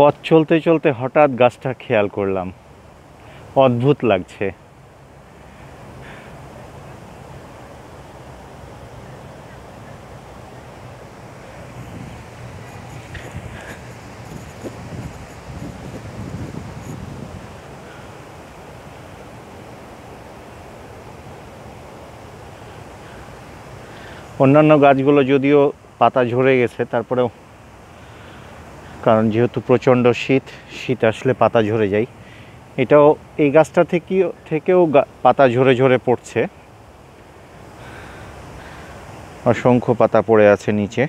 পথ চলতে চলতে হঠাৎ গাছটা খেয়াল করলাম, অদ্ভুত লাগছে। অন্যান্য গাছগুলো যদিও পাতা ঝরে গেছে, তারপরেও, কারণ যেহেতু প্রচণ্ড শীত, শীত আসলে পাতা ঝরে যায়, এটাও এই গাছটা থেকেও পাতা ঝরে ঝরে পড়ছে। অসংখ্য পাতা পড়ে আছে নিচে।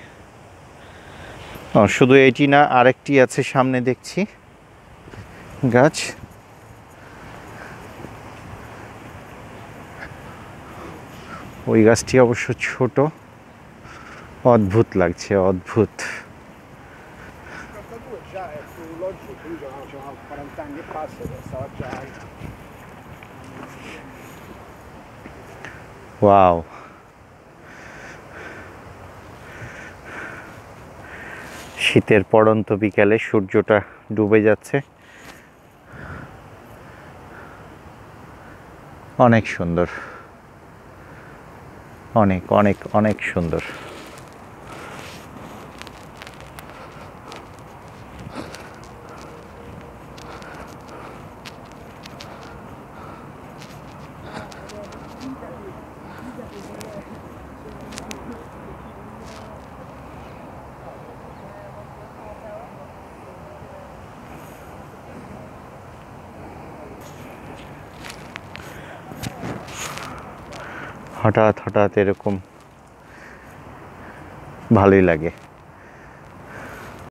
শুধু এটি না, আরেকটি আছে সামনে দেখছি গাছ। ওই গাছটি অবশ্য ছোট। অদ্ভুত লাগছে, অদ্ভুত। ওয়াও, শীতের পড়ন্ত বিকালে সূর্যটা ডুবে যাচ্ছে, অনেক সুন্দর, অনেক অনেক অনেক সুন্দর। হঠাৎ হঠাৎ এরকম ভালোই লাগে।